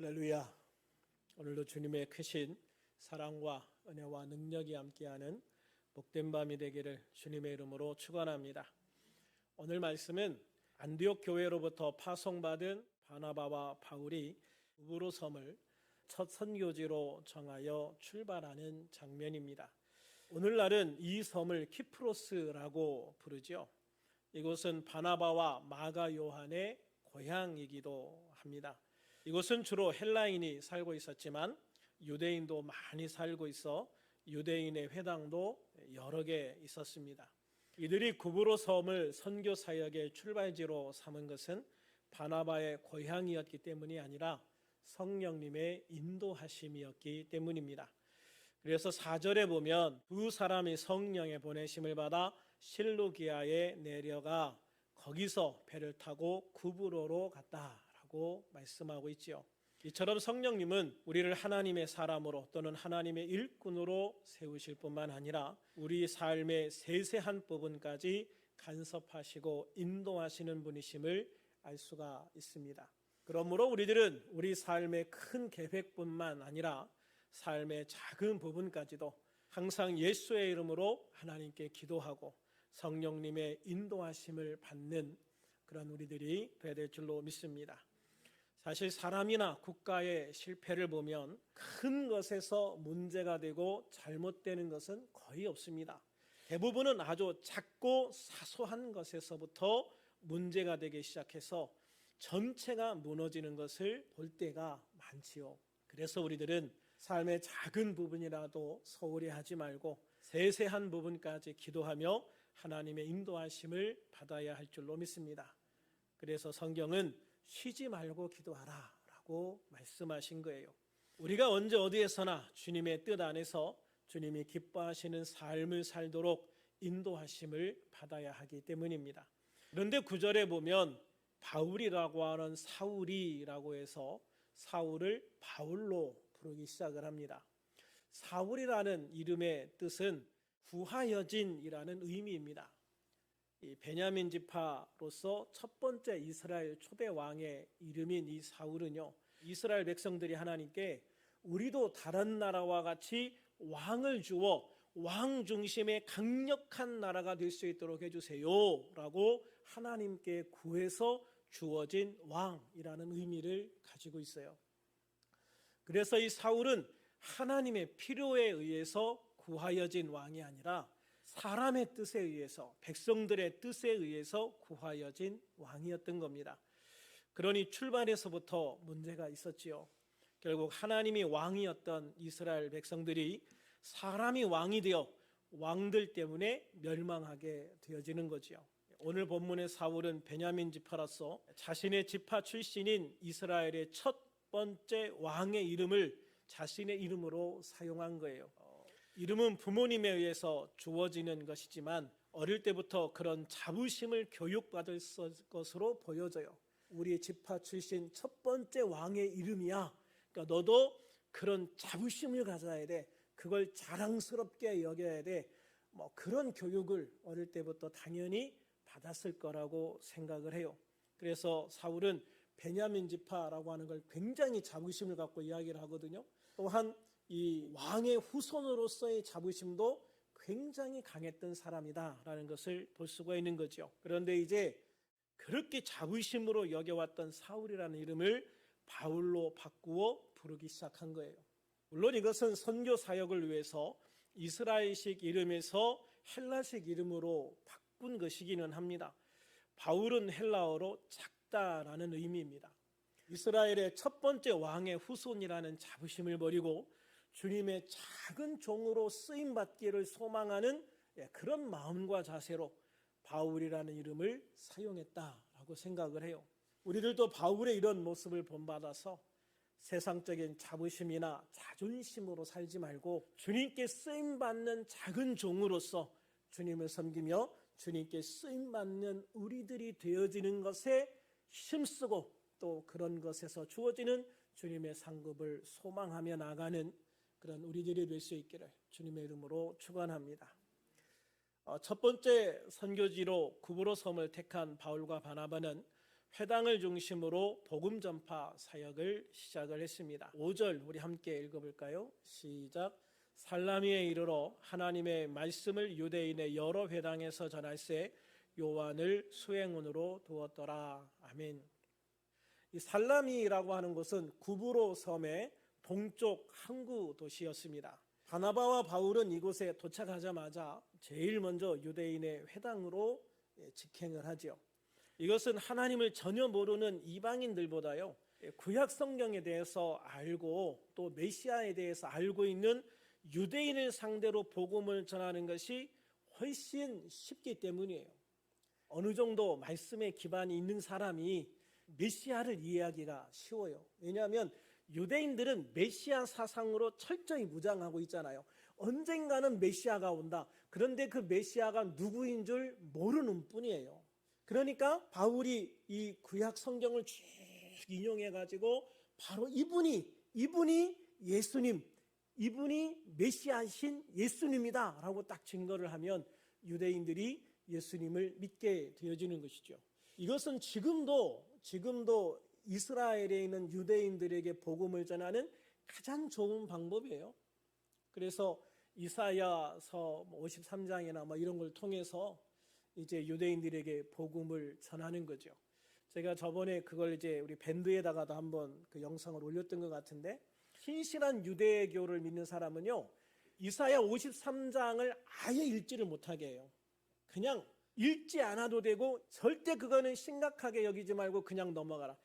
할렐루야. 오늘도 주님의 크신 사랑과 은혜와 능력이 함께하는 복된 밤이 되기를 주님의 이름으로 축원합니다. 오늘 말씀은 안디옥 교회로부터 파송받은 바나바와 바울이 구브로 섬을 첫 선교지로 정하여 출발하는 장면입니다. 오늘날은 이 섬을 키프로스라고 부르죠. 이곳은 바나바와 마가 요한의 고향이기도 합니다. 이곳은 주로 헬라인이 살고 있었지만 유대인도 많이 살고 있어 유대인의 회당도 여러 개 있었습니다. 이들이 구브로 섬을 선교 사역의 출발지로 삼은 것은 바나바의 고향이었기 때문이 아니라 성령님의 인도하심이었기 때문입니다. 그래서 4절에 보면 두 사람이 성령의 보내심을 받아 실루기아에 내려가 거기서 배를 타고 구브로로 갔다라고 말씀하고 있지요. 이처럼 성령님은 우리를 하나님의 사람으로 또는 하나님의 일꾼으로 세우실 뿐만 아니라 우리 삶의 세세한 부분까지 간섭하시고 인도하시는 분이심을 알 수가 있습니다. 그러므로 우리들은 우리 삶의 큰 계획뿐만 아니라 삶의 작은 부분까지도 항상 예수의 이름으로 하나님께 기도하고 성령님의 인도하심을 받는 그런 우리들이 되어야 될 줄로 믿습니다. 사실 사람이나 국가의 실패를 보면 큰 것에서 문제가 되고 잘못되는 것은 거의 없습니다. 대부분은 아주 작고 사소한 것에서부터 문제가 되기 시작해서 전체가 무너지는 것을 볼 때가 많지요. 그래서 우리들은 삶의 작은 부분이라도 소홀히 하지 말고 세세한 부분까지 기도하며 하나님의 인도하심을 받아야 할 줄로 믿습니다. 그래서 성경은 쉬지 말고 기도하라 라고 말씀하신 거예요. 우리가 언제 어디에서나 주님의 뜻 안에서 주님이 기뻐하시는 삶을 살도록 인도하심을 받아야 하기 때문입니다. 그런데 9절에 보면 바울이라고 하는 사울이라고 해서 사울을 바울로 부르기 시작을 합니다. 사울이라는 이름의 뜻은 구하여진이라는 의미입니다. 이 베냐민 지파로서 첫 번째 이스라엘 초대 왕의 이름인 이 사울은요, 이스라엘 백성들이 하나님께 우리도 다른 나라와 같이 왕을 주어 왕 중심의 강력한 나라가 될 수 있도록 해주세요 라고 하나님께 구해서 주어진 왕이라는 의미를 가지고 있어요. 그래서 이 사울은 하나님의 필요에 의해서 구하여진 왕이 아니라 사람의 뜻에 의해서, 백성들의 뜻에 의해서 구하여진 왕이었던 겁니다. 그러니 출발에서부터 문제가 있었지요. 결국 하나님이 왕이었던 이스라엘 백성들이 사람이 왕이 되어 왕들 때문에 멸망하게 되어지는 거지요. 오늘 본문의 사울은 베냐민 지파로서 자신의 지파 출신인 이스라엘의 첫 번째 왕의 이름을 자신의 이름으로 사용한 거예요. 이름은 부모님에 의해서 주어지는 것이지만 어릴 때부터 그런 자부심을 교육받을 것으로 보여져요. 우리 지파 출신 첫 번째 왕의 이름이야. 그러니까 너도 그런 자부심을 가져야 돼. 그걸 자랑스럽게 여겨야 돼. 그런 교육을 어릴 때부터 당연히 받았을 거라고 생각을 해요. 그래서 사울은 베냐민 지파라고 하는 걸 굉장히 자부심을 갖고 이야기를 하거든요. 또한 이 왕의 후손으로서의 자부심도 굉장히 강했던 사람이다라는 것을 볼 수가 있는 거죠. 그런데 이제 그렇게 자부심으로 여겨왔던 사울이라는 이름을 바울로 바꾸어 부르기 시작한 거예요. 물론 이것은 선교 사역을 위해서 이스라엘식 이름에서 헬라식 이름으로 바꾼 것이기는 합니다. 바울은 헬라어로 작다라는 의미입니다. 이스라엘의 첫 번째 왕의 후손이라는 자부심을 버리고 주님의 작은 종으로 쓰임받기를 소망하는 그런 마음과 자세로 바울이라는 이름을 사용했다라고 생각을 해요. 우리들도 바울의 이런 모습을 본받아서 세상적인 자부심이나 자존심으로 살지 말고 주님께 쓰임받는 작은 종으로서 주님을 섬기며 주님께 쓰임받는 우리들이 되어지는 것에 힘쓰고 또 그런 것에서 주어지는 주님의 상급을 소망하며 나가는 그런 우리들이 될 수 있기를 주님의 이름으로 축원합니다. 첫 번째 선교지로 구브로 섬을 택한 바울과 바나바는 회당을 중심으로 복음 전파 사역을 시작을 했습니다. 5절 우리 함께 읽어볼까요? 시작. 살라미에 이르러 하나님의 말씀을 유대인의 여러 회당에서 전할세 요한을 수행원으로 두었더라. 아멘. 이 살라미라고 하는 곳은 구브로 섬의 동쪽 항구 도시였습니다. 바나바와 바울은 이곳에 도착하자마자 제일 먼저 유대인의 회당으로 직행을 하죠. 이것은 하나님을 전혀 모르는 이방인들보다요, 구약 성경에 대해서 알고 또 메시아에 대해서 알고 있는 유대인을 상대로 복음을 전하는 것이 훨씬 쉽기 때문이에요. 어느 정도 말씀에 기반이 있는 사람이 메시아를 이해하기가 쉬워요. 왜냐하면 유대인들은 메시아 사상으로 철저히 무장하고 있잖아요. 언젠가는 메시아가 온다. 그런데 그 메시아가 누구인 줄 모르는 뿐이에요. 그러니까 바울이 이 구약 성경을 쭉 인용해가지고 바로 이분이 예수님, 이분이 메시아이신 예수님이다 라고 딱 증거를 하면 유대인들이 예수님을 믿게 되어지는 것이죠. 이것은 지금도 이스라엘에 있는 유대인들에게 복음을 전하는 가장 좋은 방법이에요. 그래서 이사야서 53장이나 이런 걸 통해서 이제 유대인들에게 복음을 전하는 거죠. 제가 저번에 그걸 이제 우리 밴드에다가도 한번 그 영상을 올렸던 것 같은데, 신실한 유대교를 믿는 사람은요, 이사야 53장을 아예 읽지를 못하게 해요. 그냥 읽지 않아도 되고 절대 그거는 심각하게 여기지 말고 그냥 넘어가라.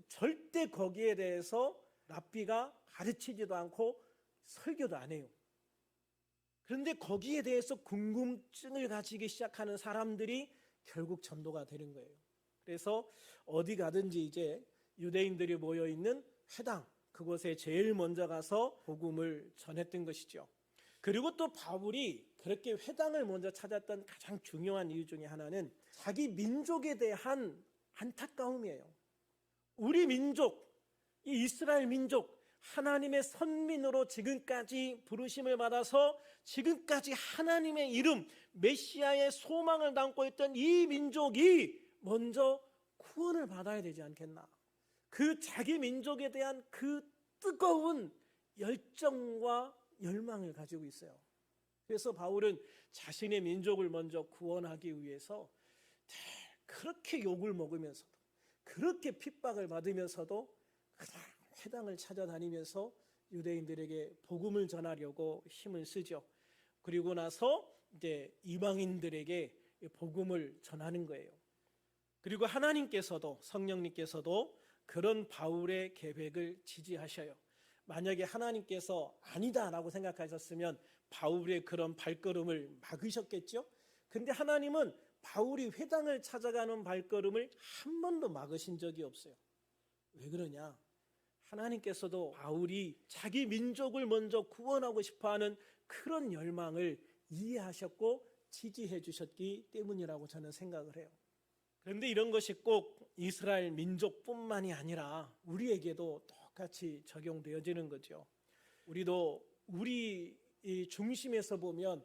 절대 거기에 대해서 랍비가 가르치지도 않고 설교도 안 해요. 그런데 거기에 대해서 궁금증을 가지기 시작하는 사람들이 결국 전도가 되는 거예요. 그래서 어디 가든지 이제 유대인들이 모여있는 회당, 그곳에 제일 먼저 가서 복음을 전했던 것이죠. 그리고 또 바울이 그렇게 회당을 먼저 찾았던 가장 중요한 이유 중에 하나는 자기 민족에 대한 안타까움이에요. 우리 민족, 이 이스라엘 민족, 하나님의 선민으로 지금까지 부르심을 받아서 지금까지 하나님의 이름, 메시아의 소망을 담고 있던 이 민족이 먼저 구원을 받아야 되지 않겠나. 그 자기 민족에 대한 그 뜨거운 열정과 열망을 가지고 있어요. 그래서 바울은 자신의 민족을 먼저 구원하기 위해서 그렇게 욕을 먹으면서도, 그렇게 핍박을 받으면서도 그냥 회당을 찾아다니면서 유대인들에게 복음을 전하려고 힘을 쓰죠. 그리고 나서 이제 이방인들에게 복음을 전하는 거예요. 그리고 하나님께서도, 성령님께서도 그런 바울의 계획을 지지하셔요. 만약에 하나님께서 아니다라고 생각하셨으면 바울의 그런 발걸음을 막으셨겠죠. 근데 하나님은 바울이 회당을 찾아가는 발걸음을 한 번도 막으신 적이 없어요. 왜 그러냐? 하나님께서도 바울이 자기 민족을 먼저 구원하고 싶어하는 그런 열망을 이해하셨고 지지해 주셨기 때문이라고 저는 생각을 해요. 그런데 이런 것이 꼭 이스라엘 민족뿐만이 아니라 우리에게도 똑같이 적용되어지는 거죠. 우리도 우리 이 중심에서 보면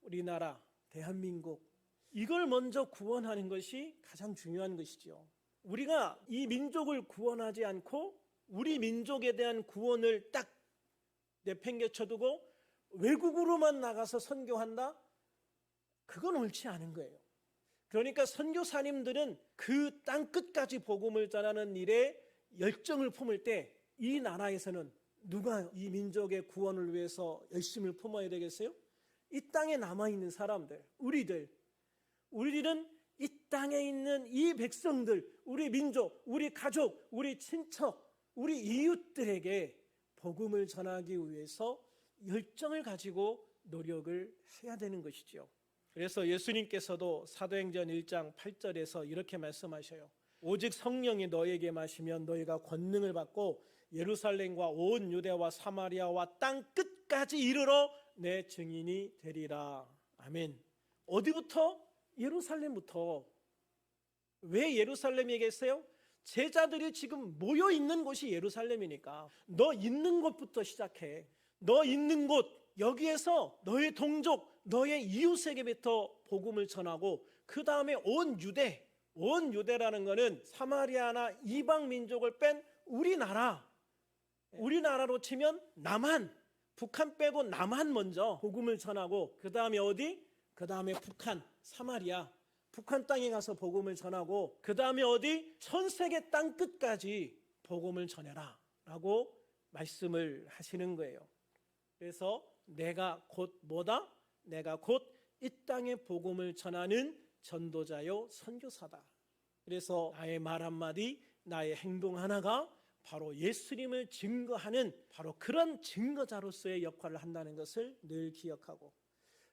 우리나라, 대한민국, 이걸 먼저 구원하는 것이 가장 중요한 것이죠. 우리가 이 민족을 구원하지 않고 우리 민족에 대한 구원을 딱 내팽개쳐두고 외국으로만 나가서 선교한다? 그건 옳지 않은 거예요. 그러니까 선교사님들은 그 땅 끝까지 복음을 전하는 일에 열정을 품을 때 이 나라에서는 누가 이 민족의 구원을 위해서 열심을 품어야 되겠어요? 이 땅에 남아있는 사람들, 우리들은 이 땅에 있는 이 백성들, 우리 민족, 우리 가족, 우리 친척, 우리 이웃들에게 복음을 전하기 위해서 열정을 가지고 노력을 해야 되는 것이죠. 그래서 예수님께서도 사도행전 1장 8절에서 이렇게 말씀하셔요. 오직 성령이 너에게 마시면 너희가 권능을 받고 예루살렘과 온 유대와 사마리아와 땅 끝까지 이르러 내 증인이 되리라. 아멘. 어디부터? 예루살렘부터. 왜 예루살렘이겠어요? 제자들이 지금 모여 있는 곳이 예루살렘이니까 너 있는 곳부터 시작해. 너 있는 곳, 여기에서 너의 동족, 너의 이웃에게부터 복음을 전하고 그 다음에 온 유대, 온 유대라는 것은 사마리아나 이방 민족을 뺀 우리나라로 치면 남한, 북한 빼고 남한 먼저 복음을 전하고 그 다음에 어디? 그 다음에 북한, 사마리아, 북한 땅에 가서 복음을 전하고 그 다음에 어디? 전 세계 땅 끝까지 복음을 전해라 라고 말씀을 하시는 거예요. 그래서 내가 곧 뭐다? 내가 곧 이 땅에 복음을 전하는 전도자요 선교사다. 그래서 나의 말 한마디, 나의 행동 하나가 바로 예수님을 증거하는 바로 그런 증거자로서의 역할을 한다는 것을 늘 기억하고,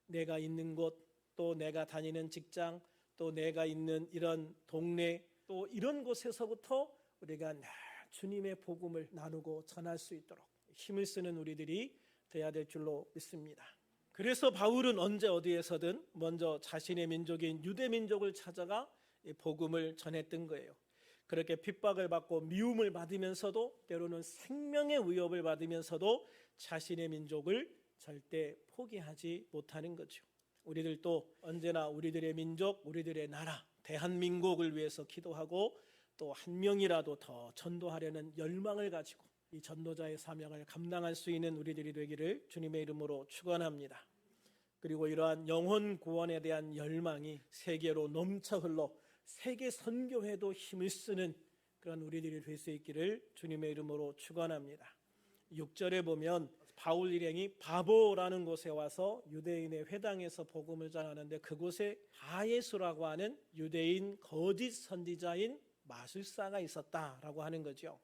내가 있는 곳, 또 내가 다니는 직장, 또 내가 있는 이런 동네, 또 이런 곳에서부터 우리가 주님의 복음을 나누고 전할 수 있도록 힘을 쓰는 우리들이 되어야 될 줄로 믿습니다. 그래서 바울은 언제 어디에서든 먼저 자신의 민족인 유대 민족을 찾아가 복음을 전했던 거예요. 그렇게 핍박을 받고 미움을 받으면서도 때로는 생명의 위협을 받으면서도 자신의 민족을 절대 포기하지 못하는 거죠. 우리들도 언제나 우리들의 민족, 우리들의 나라, 대한민국을 위해서 기도하고 또 한 명이라도 더 전도하려는 열망을 가지고 이 전도자의 사명을 감당할 수 있는 우리들이 되기를 주님의 이름으로 축원합니다. 그리고 이러한 영혼 구원에 대한 열망이 세계로 넘쳐 흘러 세계 선교회도 힘을 쓰는 그런 우리들이 될 수 있기를 주님의 이름으로 축원합니다. 6절에 보면 바울 일행이 바보라는 곳에 와서 유대인의 회당에서 복음을 전하는데 그곳에 바예수라고 하는 유대인 거짓 선지자인 마술사가 있었다라고 하는 거죠.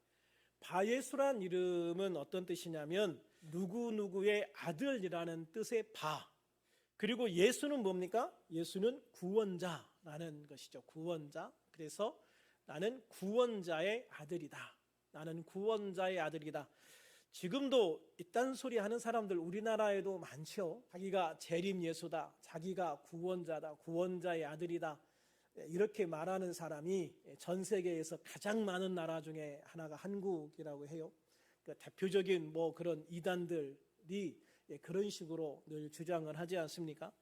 바예수란 이름은 어떤 뜻이냐면 누구누구의 아들이라는 뜻의 바, 그리고 예수는 뭡니까? 예수는 구원자라는 것이죠. 구원자. 그래서 나는 구원자의 아들이다. 나는 구원자의 아들이다. 지금도 이딴 소리 하는 사람들 우리나라에도 많죠. 자기가 재림 예수다, 자기가 구원자다, 구원자의 아들이다, 이렇게 말하는 사람이 전 세계에서 가장 많은 나라 중에 하나가 한국이라고 해요. 그러니까 대표적인 그런 이단들이 그런 식으로 늘 주장을 하지 않습니까?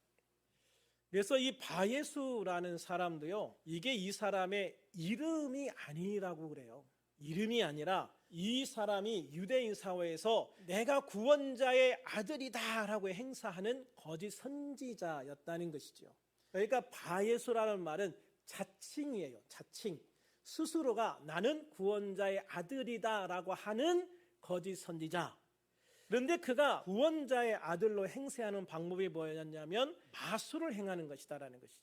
그래서 이 바예수라는 사람도요, 이게 이 사람의 이름이 아니라고 그래요. 이름이 아니라 이 사람이 유대인 사회에서 내가 구원자의 아들이다라고 행사하는 거짓 선지자였다는 것이죠. 그러니까 바예수라는 말은 자칭이에요. 자칭. 스스로가 나는 구원자의 아들이다라고 하는 거짓 선지자. 그런데 그가 구원자의 아들로 행세하는 방법이 뭐였냐면 마술을 행하는 것이다라는 것이죠.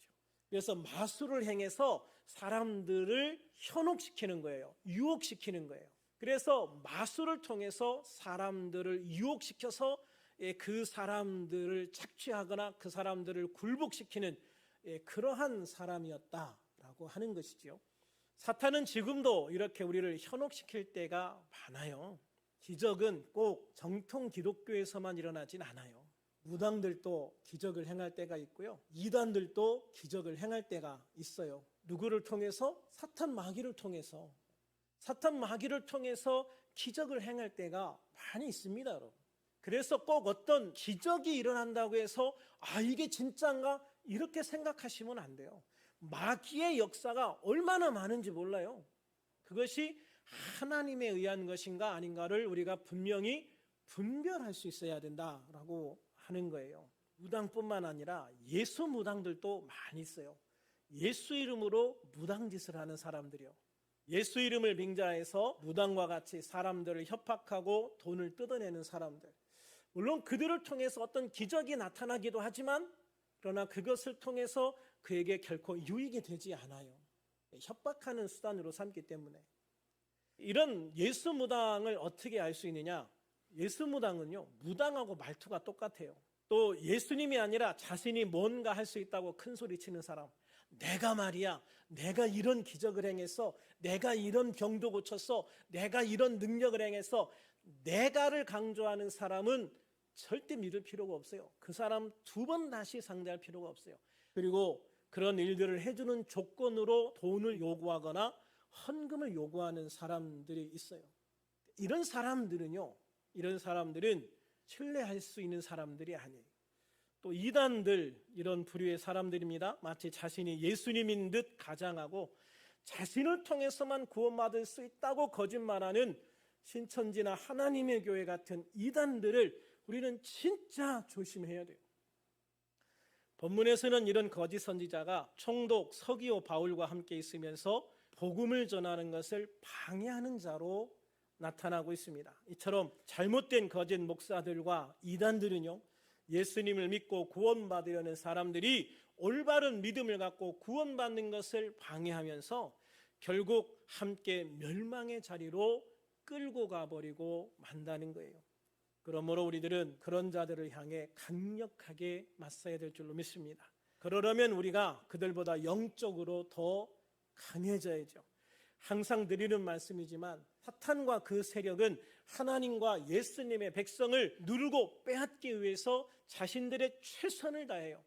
그래서 마술을 행해서 사람들을 현혹시키는 거예요. 유혹시키는 거예요. 그래서 마술을 통해서 사람들을 유혹시켜서 그 사람들을 착취하거나 그 사람들을 굴복시키는 그러한 사람이었다라고 하는 것이죠. 사탄은 지금도 이렇게 우리를 현혹시킬 때가 많아요. 기적은 꼭 정통 기독교에서만 일어나진 않아요. 무당들도 기적을 행할 때가 있고요. 이단들도 기적을 행할 때가 있어요. 누구를 통해서? 사탄 마귀를 통해서. 사탄 마귀를 통해서 기적을 행할 때가 많이 있습니다, 여러분. 그래서 꼭 어떤 기적이 일어난다고 해서 이게 진짜인가? 이렇게 생각하시면 안 돼요. 마귀의 역사가 얼마나 많은지 몰라요. 그것이 하나님에 의한 것인가 아닌가를 우리가 분명히 분별할 수 있어야 된다라고 하는 거예요. 무당뿐만 아니라 예수 무당들도 많이 있어요. 예수 이름으로 무당짓을 하는 사람들이요. 예수 이름을 빙자해서 무당과 같이 사람들을 협박하고 돈을 뜯어내는 사람들. 물론 그들을 통해서 어떤 기적이 나타나기도 하지만 그러나 그것을 통해서 그에게 결코 유익이 되지 않아요. 협박하는 수단으로 삼기 때문에. 이런 예수 무당을 어떻게 알 수 있느냐? 예수 무당은요, 무당하고 말투가 똑같아요. 또 예수님이 아니라 자신이 뭔가 할 수 있다고 큰 소리 치는 사람, 내가 말이야, 내가 이런 기적을 행했어, 내가 이런 병도 고쳤어, 내가 이런 능력을 행했어, 내가를 강조하는 사람은 절대 믿을 필요가 없어요. 그 사람 두 번 다시 상대할 필요가 없어요. 그리고 그런 일들을 해주는 조건으로 돈을 요구하거나 헌금을 요구하는 사람들이 있어요. 이런 사람들은 신뢰할 수 있는 사람들이 아니에요. 또 이단들, 이런 부류의 사람들입니다. 마치 자신이 예수님인 듯 가장하고 자신을 통해서만 구원받을 수 있다고 거짓말하는 신천지나 하나님의 교회 같은 이단들을 우리는 진짜 조심해야 돼요. 본문에서는 이런 거짓 선지자가 총독 서기오 바울과 함께 있으면서 복음을 전하는 것을 방해하는 자로 나타나고 있습니다. 이처럼 잘못된 거짓 목사들과 이단들은요, 예수님을 믿고 구원받으려는 사람들이 올바른 믿음을 갖고 구원받는 것을 방해하면서 결국 함께 멸망의 자리로 끌고 가버리고 만다는 거예요. 그러므로 우리들은 그런 자들을 향해 강력하게 맞서야 될 줄로 믿습니다. 그러려면 우리가 그들보다 영적으로 더 강해져야죠. 항상 드리는 말씀이지만 사탄과 그 세력은 하나님과 예수님의 백성을 누르고 빼앗기 위해서 자신들의 최선을 다해요.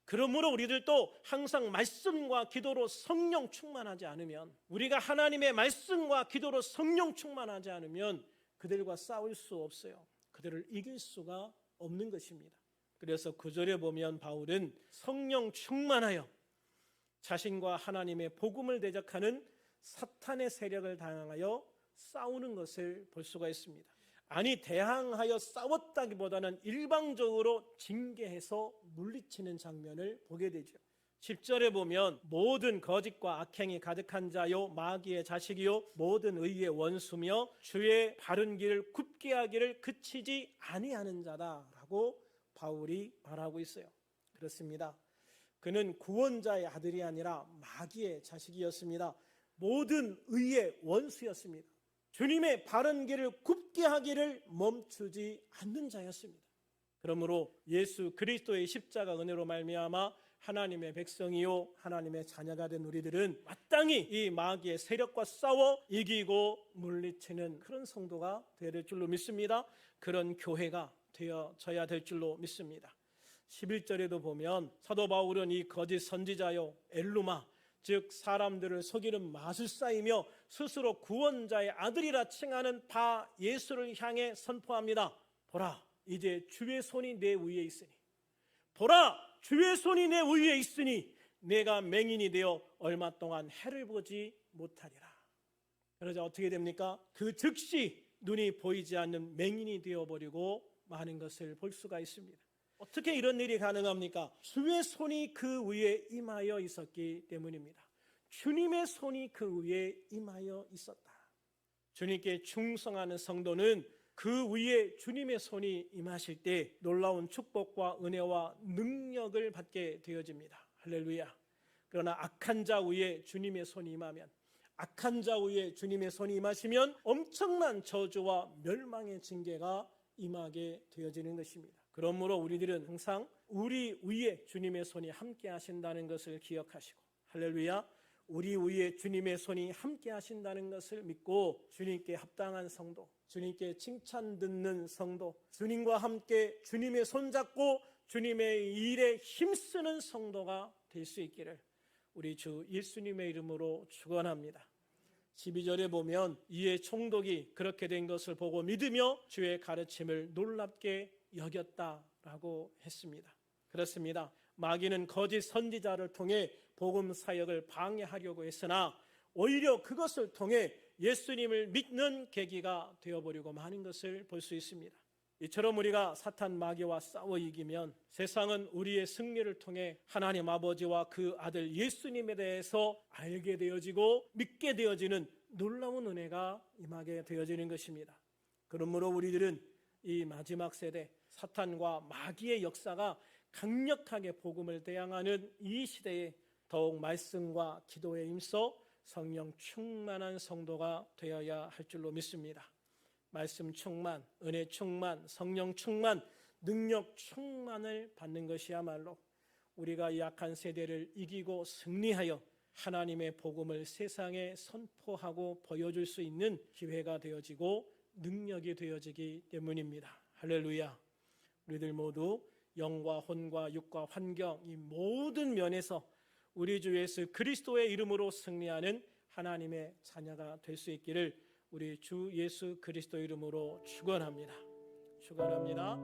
그러므로 우리들도 항상 말씀과 기도로 성령 충만하지 않으면, 우리가 하나님의 말씀과 기도로 성령 충만하지 않으면 그들과 싸울 수 없어요. 그들을 이길 수가 없는 것입니다. 그래서 9절에 보면 바울은 성령 충만하여 자신과 하나님의 복음을 대적하는 사탄의 세력을 당하여 싸우는 것을 볼 수가 있습니다. 아니, 대항하여 싸웠다기보다는 일방적으로 징계해서 물리치는 장면을 보게 되죠. 10절에 보면 모든 거짓과 악행이 가득한 자요 마귀의 자식이요 모든 의의 원수며 주의 바른 길을 굽게 하기를 그치지 아니하는 자다라고 바울이 말하고 있어요. 그렇습니다. 그는 구원자의 아들이 아니라 마귀의 자식이었습니다. 모든 의의 원수였습니다. 주님의 바른 길을 굽게 하기를 멈추지 않는 자였습니다. 그러므로 예수 그리스도의 십자가 은혜로 말미암아 하나님의 백성이요 하나님의 자녀가 된 우리들은 마땅히 이 마귀의 세력과 싸워 이기고 물리치는 그런 성도가 되어야 될 줄로 믿습니다. 그런 교회가 되어져야 될 줄로 믿습니다. 11절에도 보면 사도 바울은 이 거짓 선지자요 엘루마, 즉 사람들을 속이는 마술사이며 스스로 구원자의 아들이라 칭하는 바 예수를 향해 선포합니다. 보라, 이제 주의 손이 내 위에 있으니, 보라, 주의 손이 내 위에 있으니 내가 맹인이 되어 얼마 동안 해를 보지 못하리라. 그러자 어떻게 됩니까? 그 즉시 눈이 보이지 않는 맹인이 되어버리고 마는 것을 볼 수가 있습니다. 어떻게 이런 일이 가능합니까? 주의 손이 그 위에 임하여 있었기 때문입니다. 주님의 손이 그 위에 임하여 있었다. 주님께 충성하는 성도는 그 위에 주님의 손이 임하실 때 놀라운 축복과 은혜와 능력을 받게 되어집니다. 할렐루야. 그러나 악한 자 위에 주님의 손이 임하면, 악한 자 위에 주님의 손이 임하시면 엄청난 저주와 멸망의 징계가 임하게 되어지는 것입니다. 그러므로 우리들은 항상 우리 위에 주님의 손이 함께 하신다는 것을 기억하시고, 할렐루야, 우리 위에 주님의 손이 함께 하신다는 것을 믿고 주님께 합당한 성도, 주님께 칭찬 듣는 성도, 주님과 함께 주님의 손잡고 주님의 일에 힘쓰는 성도가 될 수 있기를 우리 주 예수님의 이름으로 축원합니다. 12절에 보면 이에 총독이 그렇게 된 것을 보고 믿으며 주의 가르침을 놀랍게 여겼다라고 했습니다. 그렇습니다. 마귀는 거짓 선지자를 통해 복음 사역을 방해하려고 했으나 오히려 그것을 통해 예수님을 믿는 계기가 되어버리고 마는 것을 볼 수 있습니다. 이처럼 우리가 사탄 마귀와 싸워 이기면 세상은 우리의 승리를 통해 하나님 아버지와 그 아들 예수님에 대해서 알게 되어지고 믿게 되어지는 놀라운 은혜가 임하게 되어지는 것입니다. 그러므로 우리들은 이 마지막 세대 사탄과 마귀의 역사가 강력하게 복음을 대항하는 이 시대에 더욱 말씀과 기도에 힘써 성령 충만한 성도가 되어야 할 줄로 믿습니다. 말씀 충만, 은혜 충만, 성령 충만, 능력 충만을 받는 것이야말로 우리가 이 약한 세대를 이기고 승리하여 하나님의 복음을 세상에 선포하고 보여줄 수 있는 기회가 되어지고 능력이 되어지기 때문입니다. 할렐루야. 우리들 모두 영과 혼과 육과 환경 이 모든 면에서 우리 주 예수 그리스도의 이름으로 승리하는 하나님의 자녀가 될 수 있기를 우리 주 예수 그리스도 이름으로 축원합니다. 축원합니다.